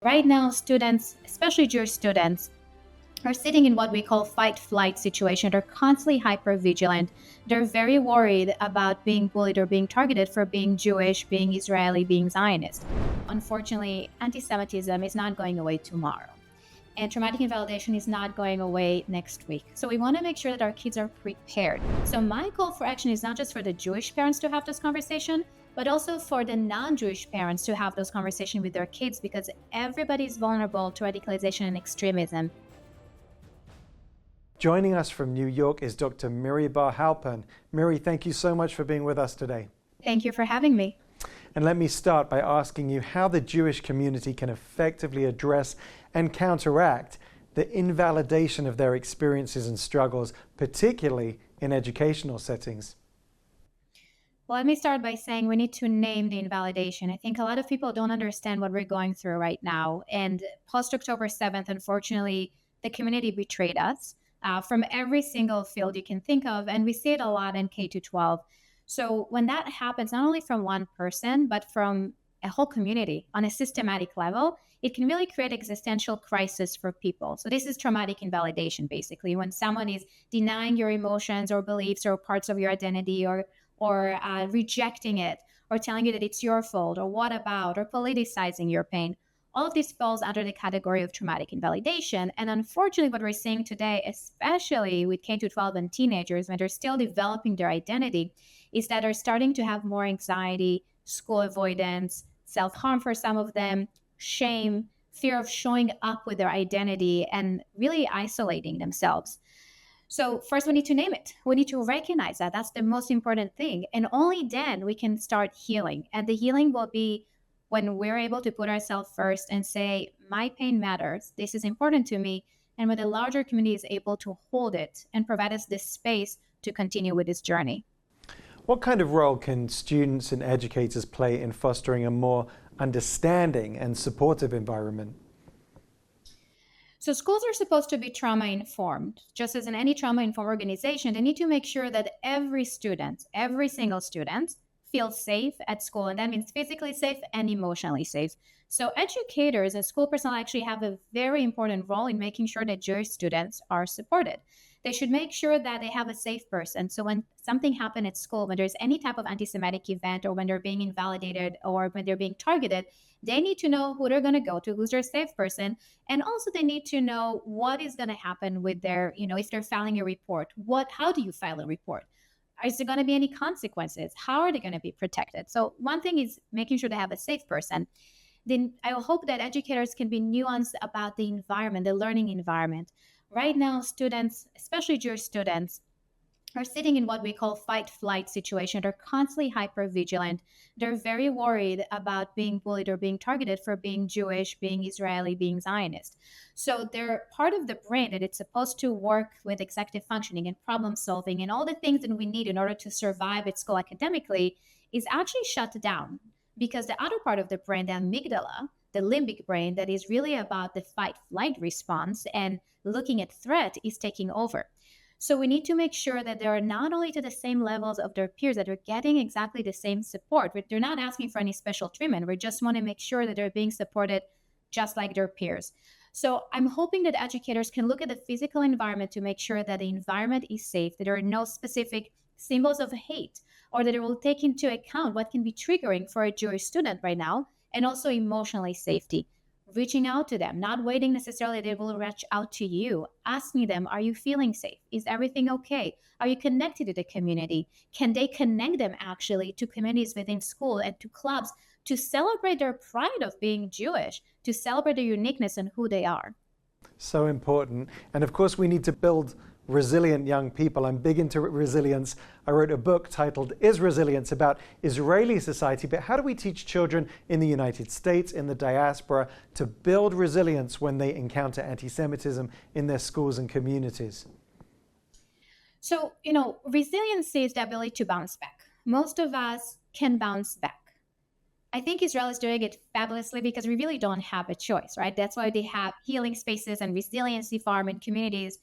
Right now, students, especially Jewish students, are sitting in what we call fight-flight situation. They're constantly hyper-vigilant. They're very worried about being bullied or being targeted for being Jewish, being Israeli, being Zionist. Unfortunately, anti-Semitism is not going away tomorrow. And traumatic invalidation is not going away next week. So we want to make sure that our kids are prepared. So my call for action is not just for the Jewish parents to have this conversation, but also for the non-Jewish parents to have those conversations with their kids, because everybody is vulnerable to radicalization and extremism. Joining us from New York is Dr. Miri Bar-Halpern. Miri, thank you so much for being with us today. Thank you for having me. And let me start by asking you how the Jewish community can effectively address and counteract the invalidation of their experiences and struggles, particularly in educational settings. Well, let me start by saying we need to name the invalidation. I think a lot of people don't understand what we're going through right now. And post October 7th, unfortunately, the community betrayed us from every single field you can think of. And we see it a lot in K to 12. So when that happens, not only from one person, but from a whole community on a systematic level, it can really create existential crisis for people. So this is traumatic invalidation, basically, when someone is denying your emotions or beliefs or parts of your identity, or rejecting it, or telling you that it's your fault, or what about, or politicizing your pain. All of this falls under the category of traumatic invalidation. And unfortunately, what we're seeing today, especially with K-12 and teenagers, when they're still developing their identity, is that they're starting to have more anxiety, school avoidance, self-harm for some of them, shame, fear of showing up with their identity, and really isolating themselves. So first, we need to name it. We need to recognize that. That's the most important thing. And only then we can start healing. And the healing will be when we're able to put ourselves first and say, my pain matters. This is important to me. And when the larger community is able to hold it and provide us this space to continue with this journey. What kind of role can students and educators play in fostering a more understanding and supportive environment? So schools are supposed to be trauma-informed. Just as in any trauma-informed organization, they need to make sure that every student, every single student, feels safe at school. And that means physically safe and emotionally safe. So educators and school personnel actually have a very important role in making sure that Jewish students are supported. They should make sure that they have a safe person. So when something happens at school, when there's any type of anti-Semitic event, or when they're being invalidated, or when they're being targeted, they need to know who they're going to go to, who's their safe person. And also they need to know what is going to happen with their, if they're filing a report, how do you file a report? Is there going to be any consequences? How are they going to be protected? So one thing is making sure they have a safe person. Then I hope that educators can be nuanced about the environment, the learning environment. Right now, students, especially Jewish students, are sitting in what we call fight-flight situation. They're constantly hyper-vigilant. They're very worried about being bullied or being targeted for being Jewish, being Israeli, being Zionist. So they're part of the brain that it's supposed to work with executive functioning and problem solving and all the things that we need in order to survive at school academically is actually shut down, because the other part of the brain, the amygdala, the limbic brain, that is really about the fight-flight response and looking at threat, is taking over. So we need to make sure that they're not only to the same levels of their peers, that they're getting exactly the same support. They're not asking for any special treatment. We just want to make sure that they're being supported just like their peers. So I'm hoping that educators can look at the physical environment to make sure that the environment is safe, that there are no specific symbols of hate, or that it will take into account what can be triggering for a Jewish student right now, and also emotionally safety. Reaching out to them, not waiting necessarily they will reach out to you, asking them, are you feeling safe? Is everything okay? Are you connected to the community? Can they connect them actually to communities within school and to clubs to celebrate their pride of being Jewish, to celebrate their uniqueness and who they are? So important. And of course, we need to build resilient young people. I'm big into resilience. I wrote a book titled Is Resilience, about Israeli society, but how do we teach children in the United States, in the diaspora, to build resilience when they encounter anti-Semitism in their schools and communities? So, resiliency is the ability to bounce back. Most of us can bounce back. I think Israel is doing it fabulously because we really don't have a choice, right? That's why they have healing spaces and resiliency farm and communities.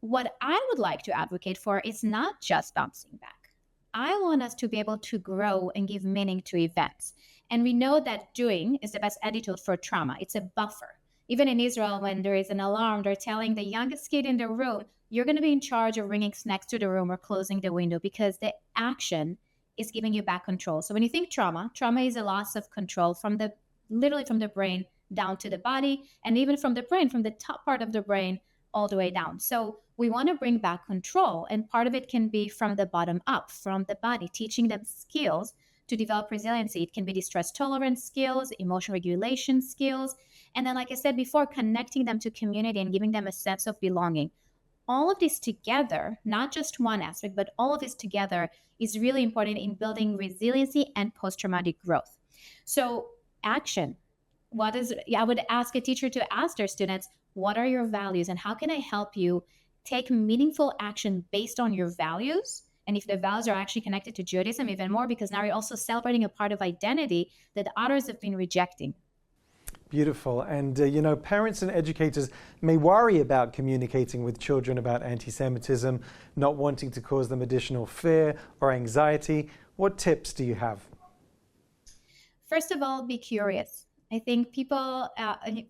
What I would like to advocate for is not just bouncing back. I want us to be able to grow and give meaning to events. And we know that doing is the best antidote for trauma. It's a buffer. Even in Israel, when there is an alarm, they're telling the youngest kid in the room, you're going to be in charge of bringing snacks to the room or closing the window, because the action is giving you back control. So when you think trauma is a loss of control from the literally from the brain down to the body, and even from the brain, from the top part of the brain all the way down. So we want to bring back control. And part of it can be from the bottom up, from the body, teaching them skills to develop resiliency. It can be the stress tolerance skills, emotion regulation skills. And then, like I said before, connecting them to community and giving them a sense of belonging. All of this together, not just one aspect, but all of this together is really important in building resiliency and post-traumatic growth. So action. I would ask a teacher to ask their students, what are your values and how can I help you take meaningful action based on your values? And if the values are actually connected to Judaism, even more, because now you're also celebrating a part of identity that others have been rejecting. Beautiful. And, parents and educators may worry about communicating with children about anti-Semitism, not wanting to cause them additional fear or anxiety. What tips do you have? First of all, be curious. I think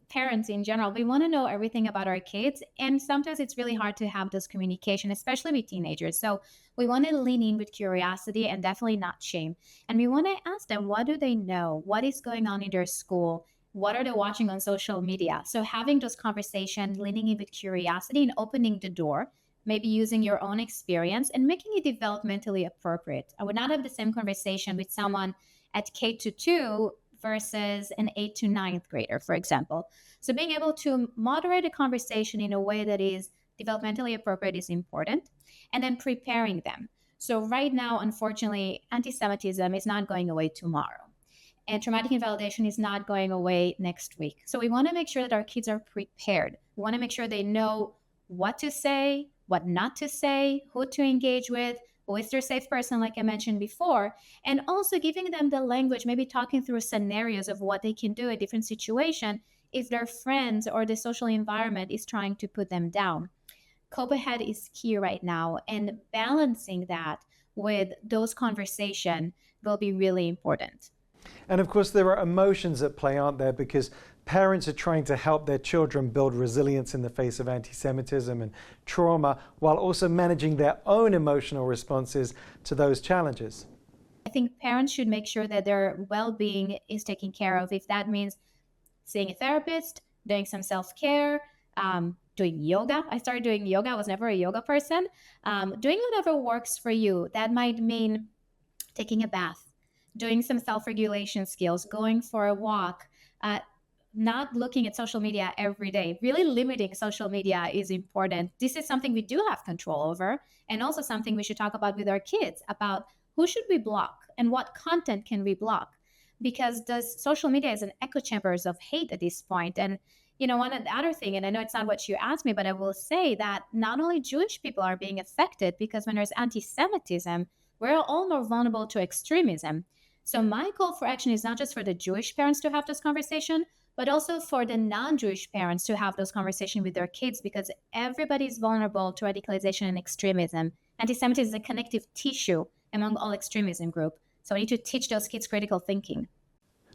parents in general, we want to know everything about our kids. And sometimes it's really hard to have this communication, especially with teenagers. So we want to lean in with curiosity and definitely not shame. And we want to ask them, what do they know? What is going on in their school? What are they watching on social media? So having those conversations, leaning in with curiosity and opening the door, maybe using your own experience and making it developmentally appropriate. I would not have the same conversation with someone at K-2 versus an 8th to 9th grader, for example. So being able to moderate a conversation in a way that is developmentally appropriate is important. And then preparing them. So right now, unfortunately, anti-Semitism is not going away tomorrow. And traumatic invalidation is not going away next week. So we want to make sure that our kids are prepared. We want to make sure they know what to say, what not to say, who to engage with, who is their safe person, like I mentioned before, and also giving them the language, maybe talking through scenarios of what they can do in a different situation if their friends or the social environment is trying to put them down. Cope ahead is key right now, and balancing that with those conversations will be really important. And of course, there are emotions at play, aren't there? Because parents are trying to help their children build resilience in the face of anti-Semitism and trauma, while also managing their own emotional responses to those challenges. I think parents should make sure that their well-being is taken care of. If that means seeing a therapist, doing some self-care, doing yoga. I started doing yoga. I was never a yoga person. Doing whatever works for you. That might mean taking a bath, doing some self-regulation skills, going for a walk, not looking at social media every day. Really limiting social media is important. This is something we do have control over, and also something we should talk about with our kids about who should we block and what content can we block, because the social media is an echo chambers of hate at this point. And one other thing, and I know it's not what you asked me, but I will say that not only Jewish people are being affected, because when there's anti-Semitism, we're all more vulnerable to extremism. So my call for action is not just for the Jewish parents to have this conversation, but also for the non-Jewish parents to have those conversations with their kids, because everybody is vulnerable to radicalization and extremism. Anti-Semitism is a connective tissue among all extremism groups. So we need to teach those kids critical thinking.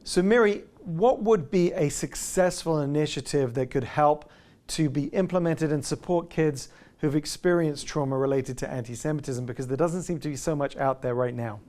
So Miri, what would be a successful initiative that could help to be implemented and support kids who've experienced trauma related to anti-Semitism? Because there doesn't seem to be so much out there right now.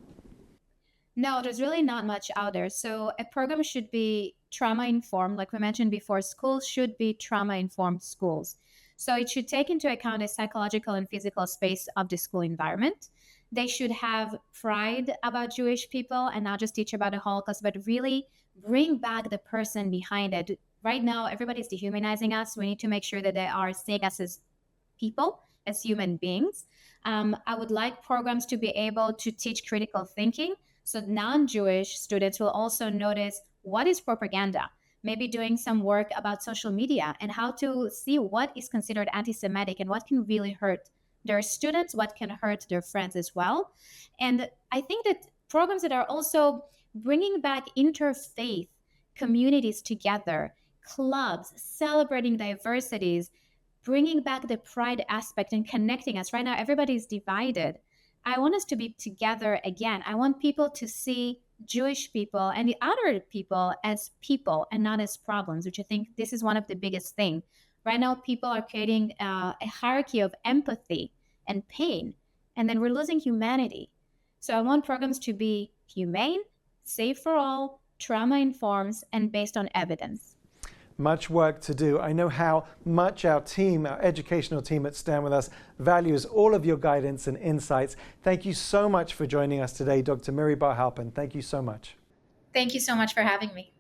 No, there's really not much out there. So a program should be trauma-informed. Like we mentioned before, schools should be trauma-informed schools. So it should take into account the psychological and physical space of the school environment. They should have pride about Jewish people and not just teach about the Holocaust, but really bring back the person behind it. Right now, everybody's dehumanizing us. We need to make sure that they are seeing us as people, as human beings. I would like programs to be able to teach critical thinking. So non-Jewish students will also notice what is propaganda, maybe doing some work about social media and how to see what is considered anti-Semitic and what can really hurt their students, what can hurt their friends as well. And I think that programs that are also bringing back interfaith communities together, clubs, celebrating diversities, bringing back the pride aspect and connecting us. Right now, everybody's divided. I want us to be together again. I want people to see Jewish people and the other people as people and not as problems, which I think this is one of the biggest things. Right now, people are creating a hierarchy of empathy and pain, and then we're losing humanity. So I want programs to be humane, safe for all, trauma informed, and based on evidence. Much work to do. I know how much our team, our educational team at Stand With Us, values all of your guidance and insights. Thank you so much for joining us today, Dr. Miri Bar-Halpern. Thank you so much. Thank you so much for having me.